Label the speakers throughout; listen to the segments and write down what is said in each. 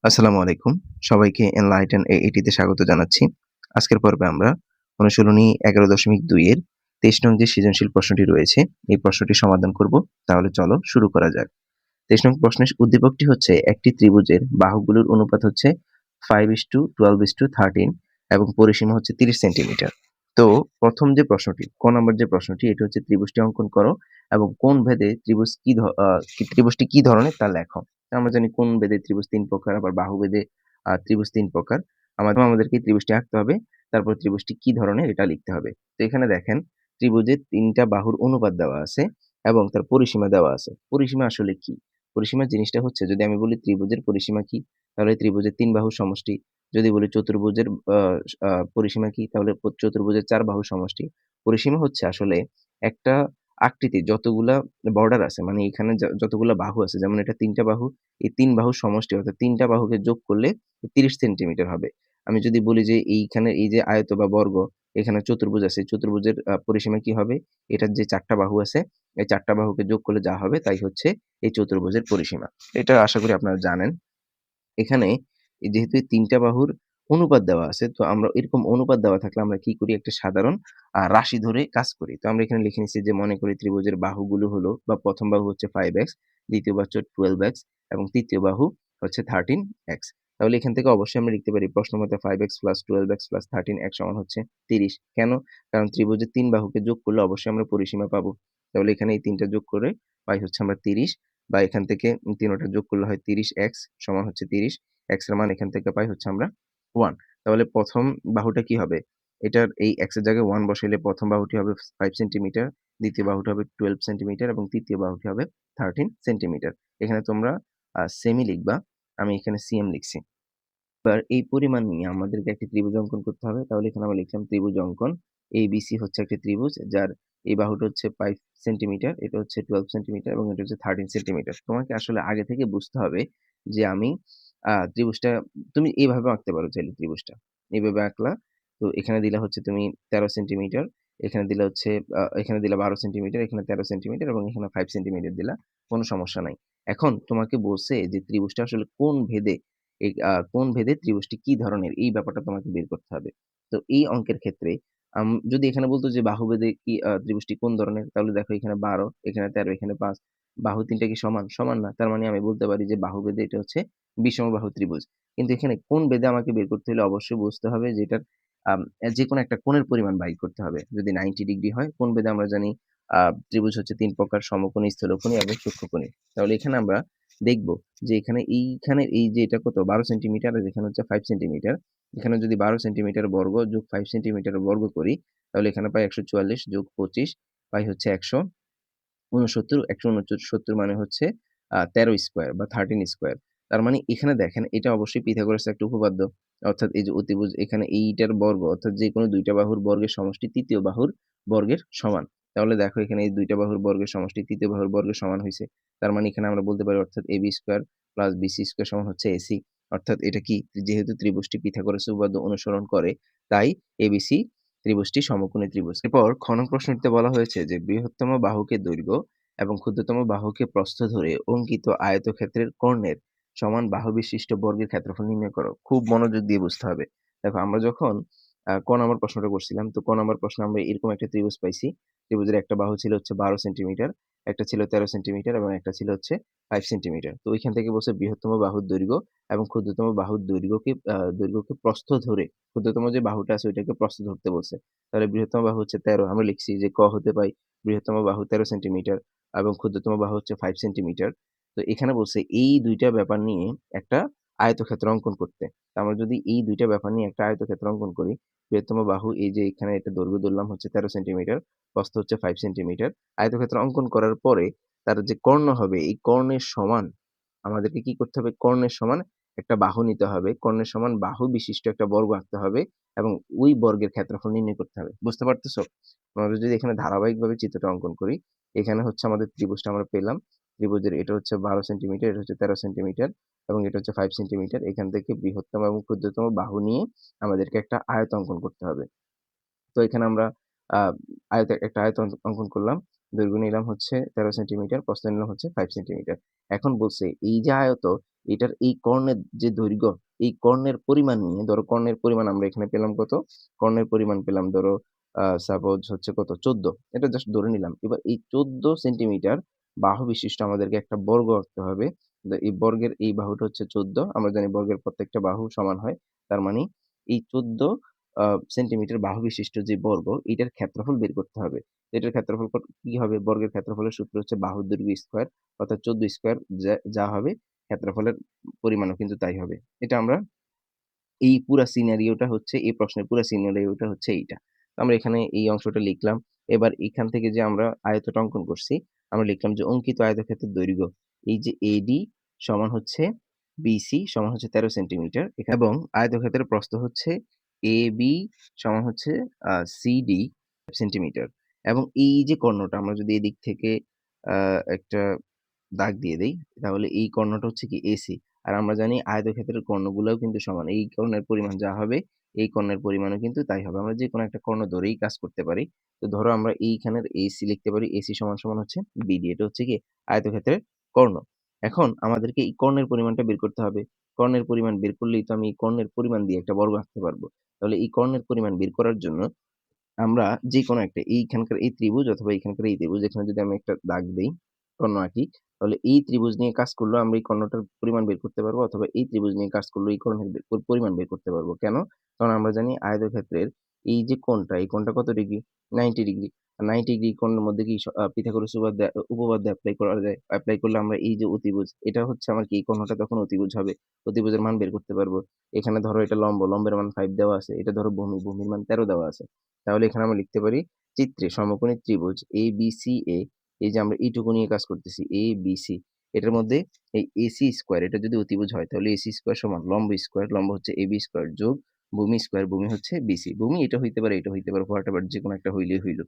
Speaker 1: আসসালামু আলাইকুম। সবাইকে এনলাইটেন AAT তে স্বাগত জানাচ্ছি। আজকের পর্বে আমরা অনুশীলনী 11.2 এর 23 নং যে সৃজনশীল প্রশ্নটি রয়েছে, এই প্রশ্নটি সমাধান করব। তাহলে চলো শুরু করা যাক। 23 নং প্রশ্নের উদ্দীপকটি হচ্ছে একটি ত্রিভুজের বাহুগুলোর অনুপাত হচ্ছে 5:12:13 এবং পরিসীমা হচ্ছে 30 সেন্টিমিটার। তো প্রথম যে প্রশ্নটি, ক নম্বর যে প্রশ্নটি এটি হচ্ছে ত্রিভুজটি অঙ্কন করো এবং কোণ ভেদে ত্রিভুজটি কি ধরনের তা লেখো। আমরা জানি কোণ ভেদে ত্রিভুজ ৩ প্রকার, আবার বাহু ভেদে ত্রিভুজ ৩ প্রকার। আমাদেরকে ত্রিভুজটি আঁকতে হবে, তারপর ত্রিভুজটি কি ধরনের এটা লিখতে হবে। তো এখানে দেখেন ত্রিভুজের ৩ টা বাহুর অনুপাত দেওয়া আছে এবং তার পরিসীমা দেওয়া আছে। পরিসীমা আসলে কি? পরিসীমা জিনিসটা হচ্ছে যদি আমি বলি ত্রিভুজের পরিসীমা কি? তাহলে ত্রিভুজের ৩ বাহুর সমষ্টি। যদি বলি চতুর্ভুজের আ আ পরিসীমা কি? তাহলে চতুর্ভুজের ৪ বাহুর সমষ্টি। পরিসীমা হচ্ছে আসলে একটা আকৃতি যতগুলা বর্ডার আছে মানে এখানে যতগুলা বাহু আছে যেমন এটা ৩ টা বাহু, এই ৩ বাহুর সমষ্টি অর্থাৎ ৩ টা বাহুকে যোগ করলে ৩০ সেন্টিমিটার হবে। আমি যদি বলি যে এইখানে এই যে আয়ত বা বর্গ, এখানে চতুর্ভুজ আছে, চতুর্ভুজের পরিসীমা কি হবে? এটার যে ৪ টা বাহু আছে, এই ৪ টা বাহুকে যোগ করলে যা হবে তাই হচ্ছে এই চতুর্ভুজের পরিসীমা। এটা আশা করি আপনারা জানেন। এখানে যেহেতু এই ৩ টা বাহুর অনুপাত দেওয়া আছে, তো আমরা এরকম অনুপাত দেওয়া থাকলে আমরা কি করি? একটা সাধারণ রাশি ধরে কাজ করি। তো আমরা এখানে লিখে নিচ্ছি যে মনে করি ত্রিভুজের বাহুগুলো হলো বা ১ম বাহু হচ্ছে 5x, দ্বিতীয় বাহু হচ্ছে 12x এবং তৃতীয় বাহু হচ্ছে 13x। তাহলে এখান থেকে অবশ্যই আমরা লিখতে পারি প্রশ্ন মতে 5x + 12x + 13x সমান হচ্ছে 30। কেন? কারণ ত্রিভুজের ৩ বাহুকে যোগ করলে অবশ্যই আমরা পরিসীমা পাবো। তাহলে এখানে এই ৩ টা যোগ করে পাই হচ্ছে আমরা 30 বা এখান থেকে ৩ টা যোগ করলে হয় 30x সমান হচ্ছে 30। x এর মান এখান থেকে পাই হচ্ছে আমরা 1। তাহলে ১ম বাহুটা কি হবে? এটার এই x এর জায়গায় 1 বসাইলে ১ম বাহুটি হবে 5 সেন্টিমিটার, দ্বিতীয় বাহুটি হবে 12 সেন্টিমিটার এবং তৃতীয় বাহুটি হবে 13 সেন্টিমিটার। এখানে তোমরা সেমি লিখবা। আমি এখানে সিএম লিখছি। এবার এই পরিমাণ নিয়ে আমাদেরকে একটি ত্রিভুজ অঙ্কন করতে হবে। তাহলে এখানে আমরা লিখলাম ত্রিভুজ অঙ্কন। ABC হচ্ছে একটি ত্রিভুজ যার এই বাহুটা হচ্ছে 5 সেন্টিমিটার, এটা হচ্ছে 12 সেন্টিমিটার এবং এটা হচ্ছে 13 সেন্টিমিটার। তোমাকে আসলে আগে থেকে বুঝতে হবে যে আমি ত্রিভুজটা তুমি এভাবেও আঁকতে পারো চাইলে ত্রিভুজটা। এভাবে আঁকলা। তো এখানে দিলা হচ্ছে তুমি 13 সেন্টিমিটার, এখানে দিলা হচ্ছে এখানে দিলা 12 সেন্টিমিটার, এখানে 13 সেন্টিমিটার এবং এখানে 5 সেন্টিমিটার দিলা। কোনো সমস্যা নাই। এখন তোমাকে বলছে যে ত্রিভুজটা আসলে কোন ভেদে কোণ ভেদে ত্রিভুজটি কি ধরনের এই ব্যাপারটা তোমাকে বের করতে হবে। তো এই অঙ্কের ক্ষেত্রে যদি এখানে বলতো যে বাহু ভেদে কি ত্রিভুজটি কোন ধরনের? তাহলে দেখো এখানে ১২, এখানে ১৩, এখানে ৫। বাহু ৩ টা কি সমান? সমান না। তার মানে আমি বলতে পারি যে বাহু ভেদে এটা হচ্ছে বিষমবাহু ত্রিভুজ। কিন্তু এখানে কোণ ভেদে আমাকে বের করতে হলে অবশ্যই বুঝতে হবে যে এটার আম যেকোনো একটা কোণের পরিমাণ বাই করতে হবে। যদি 90 ডিগ্রি হয়, কোণ ভেদে আমরা জানি আ ত্রিভুজ হচ্ছে ৩ প্রকার সমকোণী, স্থূলকোণী এবং সূক্ষ্মকোণী। তাহলে এখানে আমরা দেখব যে এইখানে এই যে এটা কত ১২ সেন্টিমিটার আর এখানে হচ্ছে ৫ সেন্টিমিটার। এখানে যদি ১২ সেন্টিমিটার বর্গ যোগ ৫ সেন্টিমিটার বর্গ করি, তাহলে এখানে পাই ১৪৪ যোগ ২৫ পাই হচ্ছে ১৬৯। ১৬৯ মানে হচ্ছে ১৩ স্কয়ার বা 13 স্কয়ার। তার মানে এখানে দেখেন এটা অবশ্যই পিথাগোরাসের একটা উপপাদ্য। অর্থাৎ এই যে অতিভুজ এখানে এইটার বর্গ অর্থাৎ যেকোনো ২ টা বাহুর বর্গের সমষ্টি ৩য় বাহুর বর্গের সমান। তাহলে দেখো এখানে এই ২ টা বাহুর বর্গের সমষ্টি ৩য় বাহুর বর্গের সমান হইছে। তার মানে এখানে আমরা বলতে পারি অর্থাৎ AB square plus BC square সমান হচ্ছে AC। অর্থাৎ এটা কি? যেহেতু ত্রিভুজটি পিথাগোরাসের উপপাদ্য অনুসরণ করে, তাই ABC ত্রিভুজটি সমকোণী ত্রিভুজ। এরপর খ নং প্রশ্নটিতে বলা হয়েছে যে বৃহত্তম বাহুকে দৈর্ঘ্য এবং ক্ষুদ্রতম বাহুকে প্রস্থ ধরে অঙ্কিত আয়তক্ষেত্রের কর্ণের সমান বাহু বিশিষ্ট বর্গের ক্ষেত্রফল নির্ণয় করো। খুব মনোযোগ দিয়ে বুঝতে হবে। দেখো আমরা যখন ক নাম্বার প্রশ্নটা করছিলাম, তো ক নাম্বার প্রশ্নে আমরা এরকম একটা ত্রিভুজ পাইছি। ত্রিভুজের একটা বাহু ছিল হচ্ছে ১২ সেন্টিমিটার, একটা ছিল ১৩ সেন্টিমিটার এবং একটা ছিল হচ্ছে ৫ সেন্টিমিটার। তো ওইখান থেকে বলছে বৃহত্তম বাহুর দৈর্ঘ্য এবং ক্ষুদ্রতম বাহুর দৈর্ঘ্যকে প্রস্থ ধরে ক্ষুদ্রতম যে বাহুটা আছে ওইটাকে প্রস্থ ধরতে বলছে। তাহলে বৃহত্তম বাহু হচ্ছে ১৩ আমরা লিখছি যে ক হতে পাই বৃহত্তম বাহু ১৩ সেন্টিমিটার এবং ক্ষুদ্রতম বাহু হচ্ছে 5 সেন্টিমিটার। তো এখানে বলছে এই ২ টা ব্যাপার নিয়ে একটা আয়তক্ষেত্র অঙ্কন করতে। তো আমরা যদি এই ২ টা ব্যাপার নিয়ে একটা আয়তক্ষেত্র অঙ্কন করি, বৃহত্তম বাহু এই যে এখানে এটা দৈর্ঘ্য ধরলাম হচ্ছে ১৩ সেন্টিমিটার, প্রস্থ হচ্ছে 5 সেন্টিমিটার। আয়তক্ষেত্র অঙ্কন করার পরে তার যে কর্ণ হবে এই কর্ণের সমান আমাদেরকে কি করতে হবে? কর্ণের সমান একটা বাহু নিতে হবে। কর্ণের সমান বাহু বিশিষ্ট একটা বর্গ আঁকতে হবে এবং ওই বর্গের ক্ষেত্রফল নির্ণয় করতে হবে। বুঝতে পারতেছো? আমরা যদি এখানে ধারাবাহিকভাবে চিত্রটা অঙ্কন করি, এখানে হচ্ছে আমাদের ত্রিভুজটা আমরা পেলাম। ত্রিভুজের এটা হচ্ছে ১২ সেন্টিমিটার, এটা হচ্ছে ১৩ সেন্টিমিটার এবং এটা হচ্ছে 5 সেন্টিমিটার। এখান থেকে বৃহত্তম এবং ক্ষুদ্রতম বাহু নিয়ে আমাদেরকে একটা আয়ত অঙ্কন করতে হবে। তো এখানে আমরা আ একটা আয়ত অঙ্কন করলাম। দৈর্ঘ্য নিলাম হচ্ছে 13 সেন্টিমিটার, প্রস্থ নিলাম হচ্ছে 5 সেন্টিমিটার। এখন বলছে এই যে আয়ত, এটার এই কর্ণের যে দৈর্ঘ্য, এই কর্ণের পরিমাণ নিয়ে ধরো কর্ণের পরিমাণ আমরা এখানে পেলাম কত? কর্ণের পরিমাণ পেলাম ধরো সাপোজ হচ্ছে কত? 14, এটা জাস্ট ধরে নিলাম। এবার এই 14 সেন্টিমিটার বাহু বিশিষ্ট আমাদেরকে একটা বর্গ আঁকতে হবে। এই বর্গের এই বাহুটা হচ্ছে 14, আমরা জানি বর্গের প্রত্যেকটা বাহু সমান হয়। তার মানে এই 14 আ সেন্টিমিটার বাহু বিশিষ্ট যে বর্গ, এটার ক্ষেত্রফল বের করতে হবে। এটার ক্ষেত্রফল কি হবে? বর্গের ক্ষেত্রফলের সূত্র হচ্ছে বাহুর দৈর্ঘ্য স্কয়ার, অর্থাৎ 14 স্কয়ার যা হবে ক্ষেত্রফলের পরিমাণও কিন্তু তাই হবে। এটা আমরা এই পুরা সিনারিওটা হচ্ছে এই প্রশ্নের পুরা সিনারিওটা হচ্ছে এইটা। তো আমরা এখানে এই অংশটা লিখলাম। এবার এখান থেকে যে আমরা আয়তটা অঙ্কন করছি, আমরা লিখলাম যে অঙ্কিত আয়তক্ষেত্রের দৈর্ঘ্য, এই যে AD সমান হচ্ছে BC সমান হচ্ছে 13 সেন্টিমিটার এবং আয়তক্ষেত্রের প্রস্থ হচ্ছে AB সমান হচ্ছে CD সেন্টিমিটার এবং এই যে কর্ণটা আমরা যদি এদিক থেকে আ একটা দাগ দিয়ে দেই, তাহলে এই কর্ণটা হচ্ছে কি AC। আর আমরা জানি আয়তক্ষেত্রের কর্ণগুলাও কিন্তু সমান। এই কর্ণের পরিমাণ যা হবে, এই কর্ণের পরিমাণও কিন্তু তাই হবে। আমরা যেকোনো একটা কর্ণ ধরেই কাজ করতে পারি। তো ধরো আমরা এইখানের AC লিখতে পারি। AC সমান হচ্ছে BD। এটা হচ্ছে কি আয়তক্ষেত্রের কর্ণ। এখন আমাদেরকে এই কর্ণের পরিমাণটা বের করতে হবে। কর্ণের পরিমাণ বের করলেই তো আমি এই কর্ণের পরিমাণ দিয়ে একটা বর্গ আঁকতে পারবো। তাহলে এই কর্ণের পরিমাণ বের করার জন্য আমরা যেকোনো একটা এইখানকার এই ত্রিভুজ অথবা এইখানকার এই ত্রিভুজ, এখানে যদি আমি একটা দাগ দেই, কর্ণ আঁকি, তাহলে এই ত্রিভুজ নিয়ে কাজ করলেও আমরা এই কর্ণটার পরিমাণ বের করতে পারবো অথবা এই ত্রিভুজ নিয়ে কাজ করলেও এই কর্ণের পরিমাণ বের করতে পারবো। কেন? কারণ আমরা জানি আয়তক্ষেত্রের এই যে কোণটা, এই কোণটা কত ডিগ্রি? 90 ডিগ্রি। আর 90 ডিগ্রি কোণের মধ্যে কি পিথাগোরাস উপপাদ্য এপ্লাই করা যায়? এপ্লাই করলে আমরা এই যে অতিভুজ, এটা হচ্ছে আমার কি এই কোণটা তখন অতিভুজ হবে। অতিভুজের মান বের করতে পারবো। এখানে ধরো এটা লম্ব, লম্বের মান 5 দেওয়া আছে। এটা ধরো ভূমি, ভূমির মান 13 দেওয়া আছে। তাহলে এখানে আমরা লিখতে পারি চিত্রে সমকোণী ত্রিভুজ ABCA, এই যে আমরা এইটুকু নিয়ে কাজ করতেছি ABC, এটার মধ্যে এই AC স্কয়ার, এটা যদি অতিভুজ হয় তাহলে AC স্কয়ার সমান লম্ব স্কয়ার, লম্ব হচ্ছে AB স্কয়ার যোগ ভূমি স্কয়ার, ভূমি হচ্ছে BC। ভূমি এটা হইতে পারে, এটা হইতে পারে, হোয়াটএভার যেকোনো একটা হইলেই হইল।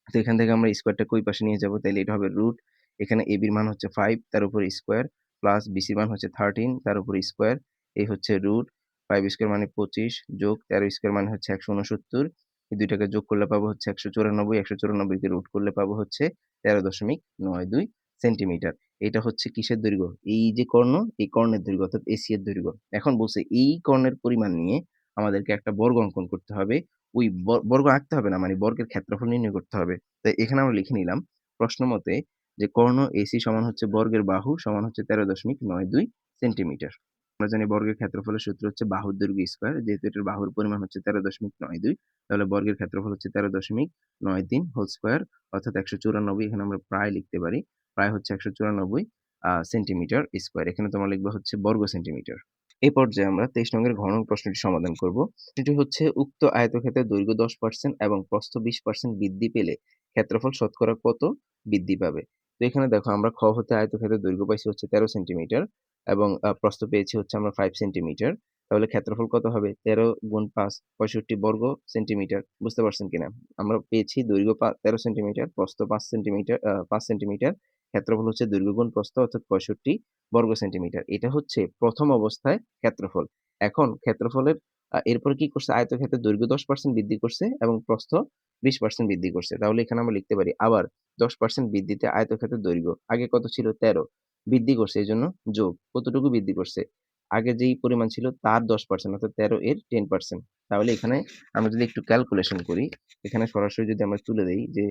Speaker 1: তো এখান থেকে আমরা স্কয়ারটাকে ওই পাশে নিয়ে যাব, তাইলে এটা হবে রুট, এখানে AB এর মান হচ্ছে 5 তার উপর স্কয়ার প্লাস BC এর মান হচ্ছে 13 তার উপর স্কয়ার, এই হচ্ছে রুট 5 স্কয়ার মানে 25 যোগ 13 স্কয়ার মানে হচ্ছে 169, এই দুইটাকে যোগ করলে পাবো হচ্ছে 194, 194 কে রুট করলে পাবো হচ্ছে 13.92 সেন্টিমিটার। এটা হচ্ছে কিসের দৈর্ঘ্য? এই যে কর্ণ, এই কর্ণের দৈর্ঘ্য অর্থাৎ AC এর দৈর্ঘ্য। এখন বলছে এই কর্ণের পরিমাণ নিয়ে আমাদেরকে একটা বর্গ অঙ্কন করতে হবে। ওই বর্গ আঁকতে হবে না, মানে বর্গের ক্ষেত্রফল নির্ণয় করতে হবে। তাই এখানে আমরা লিখে নিলাম প্রশ্ন মতে যে কর্ণ AC সমান হচ্ছে বর্গের বাহু সমান হচ্ছে 13.92 সেন্টিমিটার। আমরা জানি বর্গের ক্ষেত্রফলের সূত্র হচ্ছে বাহুর দৈর্ঘ্য স্কয়ার, যেহেতু এটার বাহুর পরিমাণ হচ্ছে 13.92, তাহলে বর্গের ক্ষেত্রফল হচ্ছে 13.93 হোল স্কয়ার অর্থাৎ 194, এখানে আমরা প্রায় লিখতে পারি, প্রায় হচ্ছে 194 সেন্টিমিটার স্কয়ার। এখানে তোমরা লিখবা হচ্ছে বর্গ সেন্টিমিটার। এই পর্যায়ে আমরা 23 নং ঘ নং প্রশ্নটি সমাধান করব। এটি হচ্ছে উক্ত আয়তক্ষেত্রের দৈর্ঘ্য 10% এবং প্রস্থ 20% বৃদ্ধি পেলে ক্ষেত্রফল শতকরা কত বৃদ্ধি পাবে? তো এখানে দেখো আমরা খ হতে আয়তক্ষেত্রের দৈর্ঘ্য পাইছি হচ্ছে 13 সেন্টিমিটার এবং প্রস্থ পেয়েছি হচ্ছে আমরা 5 সেন্টিমিটার। তাহলে ক্ষেত্রফল কত হবে? 13 গুণ 5 65 বর্গ সেন্টিমিটার। বুঝতে পারছেন কিনা? আমরা পেয়েছি দৈর্ঘ্য 13 সেন্টিমিটার, প্রস্থ 5 সেন্টিমিটার, 5 সেন্টিমিটার, ক্ষেত্রফল হচ্ছে দৈর্ঘ্য গুণ প্রস্থ অর্থাৎ 65 বর্গ সেন্টিমিটার। এটা হচ্ছে প্রথম অবস্থায় ক্ষেত্রফল। এখন ক্ষেত্রফলের এরপরে কি করছে? আয়তক্ষেত্রের দৈর্ঘ্য 10% বৃদ্ধি করছে এবং প্রস্থ 20% বৃদ্ধি করছে। তাহলে এখানে আমরা লিখতে পারি আবার 10% বৃদ্ধিতে আয়তক্ষেত্রের দৈর্ঘ্য আগে কত ছিল? 13, বৃদ্ধি করছে এজন্য যোগ। কতটুকু বৃদ্ধি করছে? আগে যেই পরিমাণ ছিল তার 10% অর্থাৎ 13 এর 10%। তাহলে এখানে আমরা যদি একটু ক্যালকুলেশন করি, এখানে সরাসরি যদি আমরা তুলে দেই যে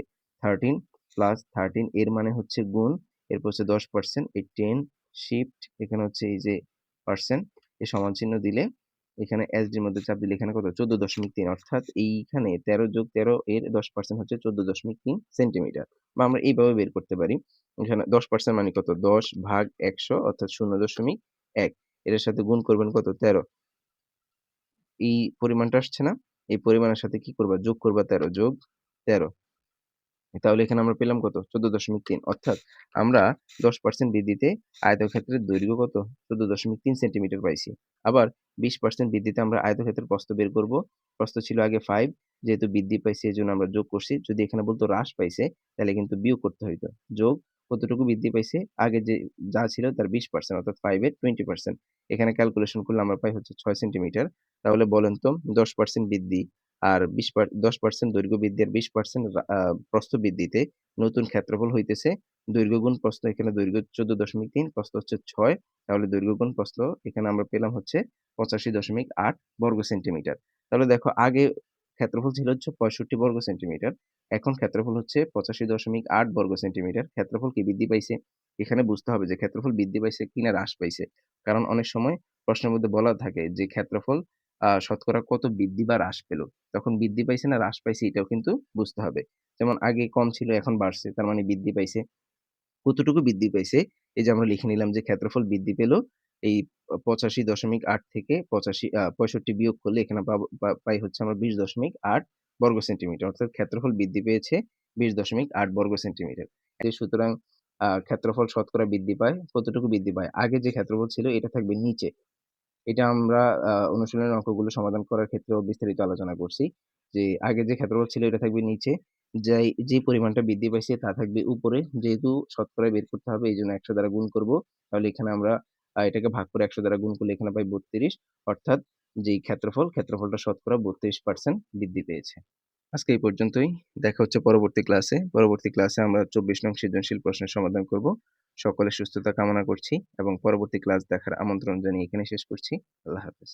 Speaker 1: 13 প্লাস 13 এর মানে হচ্ছে গুণ, এরপর হচ্ছে 10%, এই 10 শিফট, এখানে হচ্ছে এই যে পার্সেন্ট, এই সমান চিহ্ন দিলে এখানে এসডির মধ্যে চাপ দিলে এখানে কত? 14.3, অর্থাৎ এইখানে 13 যোগ 13 এর 10% হচ্ছে 14.3 সেন্টিমিটার। বা আমরা এইভাবে বের করতে পারি, এখানে 10% মানে কত? 10 ভাগ 100 অর্থাৎ 0.1, এর সাথে গুণ করবেন কত? 13, এই পরিমাণটা আসছে না? এই পরিমাণের সাথে কি করবা? যোগ করবা 13 যোগ 13, তাহলে এখানে আমরা পেলাম কত? 14.3, অর্থাৎ আমরা 10% বৃদ্ধিতে আয়তক্ষেত্রের দৈর্ঘ্য কত? 14.3 সেন্টিমিটার পাইছি। আবার 20% বৃদ্ধিতে আমরা আয়তক্ষেত্রের প্রস্থ বের করব। প্রস্থ ছিল আগে 5, যেহেতু বৃদ্ধি পাইছে এজন্য আমরা যোগ করছি। যদি এখানে বলতো হ্রাস পাইছে তাহলে কিন্তু বিয়োগ করতে হইতো। যোগ কতটুকু বৃদ্ধি পাইছে? আগে যে যা ছিল তার 20% অর্থাৎ 5 এর 20%। এখানে ক্যালকুলেশন করলে আমরা পাই হচ্ছে 6 সেন্টিমিটার। তাহলে বলেন তো 10% বৃদ্ধি আর 10% দৈর্ঘ্য বৃদ্ধি আর 20% প্রস্থ বৃদ্ধিতে নতুন ক্ষেত্রফল হইতেছে দৈর্ঘ্য গুণ প্রস্থ। এখানে দৈর্ঘ্য 14.3, প্রস্থ হচ্ছে 6, তাহলে দৈর্ঘ্য গুণ প্রস্থ এখানে আমরা পেলাম হচ্ছে 85.8 বর্গ সেন্টিমিটার। তাহলে দেখো আগে ক্ষেত্রফল ছিল হচ্ছে 65 বর্গ সেন্টিমিটার, এখন ক্ষেত্রফল হচ্ছে 85.8 বর্গ সেন্টিমিটার। ক্ষেত্রফল কি বৃদ্ধি পাইছে? এখানে বুঝতে হবে যে ক্ষেত্রফল বৃদ্ধি পাইছে কিনা হ্রাস পাইছে। কারণ অনেক সময় প্রশ্নের মধ্যে বলা থাকে যে ক্ষেত্রফল শতকরা কত বৃদ্ধি বা হ্রাস পেল। তখন বৃদ্ধি পাইছে না হ্রাস পাইছে এটাও কিন্তু বুঝতে হবে। যেমন আগে কম ছিল এখন বাড়ছে, তার মানে বৃদ্ধি পাইছে। কতটুকু বৃদ্ধি পাইছে? এই যে আমরা লিখে নিলাম যে ক্ষেত্রফল বৃদ্ধি পেল এই 85.8 থেকে 65 বিয়োগ করলে এখানে পাই হচ্ছে আমরা 20.8 বর্গ সেন্টিমিটার। অর্থাৎ ক্ষেত্রফল বৃদ্ধি পেয়েছে 20.8 বর্গ সেন্টিমিটার। সুতরাং ক্ষেত্রফল শতকরা বৃদ্ধি পায় কতটুকু বৃদ্ধি পায়? আগে যে ক্ষেত্রফল ছিল এটা থাকবে নিচে। এটা আমরা অনুশীলনের অঙ্কগুলো সমাধান করার ক্ষেত্রেও বিস্তারিত আলোচনা করছি। যে আগে যে ক্ষেত্রফল ছিল এটা থাকবে নিচে। যে পরিমাণটা বৃদ্ধি পাইছে তা থাকবে উপরে। যেহেতু শতকরায় বের করতে হবে এইজন্য ১০০ দ্বারা গুণ করব। তাহলে এখানে আমরা এটাকে ভাগ করে ১০০ দ্বারা গুণ করলে এখানে পাই ৩২। অর্থাৎ যেই ক্ষেত্রফলটা শতকরা ৩২% বৃদ্ধি পেয়েছে। আজকে এই পর্যন্তই। দেখা হচ্ছে পরবর্তী ক্লাসে। পরবর্তী ক্লাসে আমরা ২৪ নং সৃজনশীল প্রশ্নের সমাধান করব। সকলের সুস্থতা কামনা করছি এবং পরবর্তী ক্লাস দেখার আমন্ত্রণ জানিয়ে এখানে শেষ করছি। আল্লাহ হাফেজ।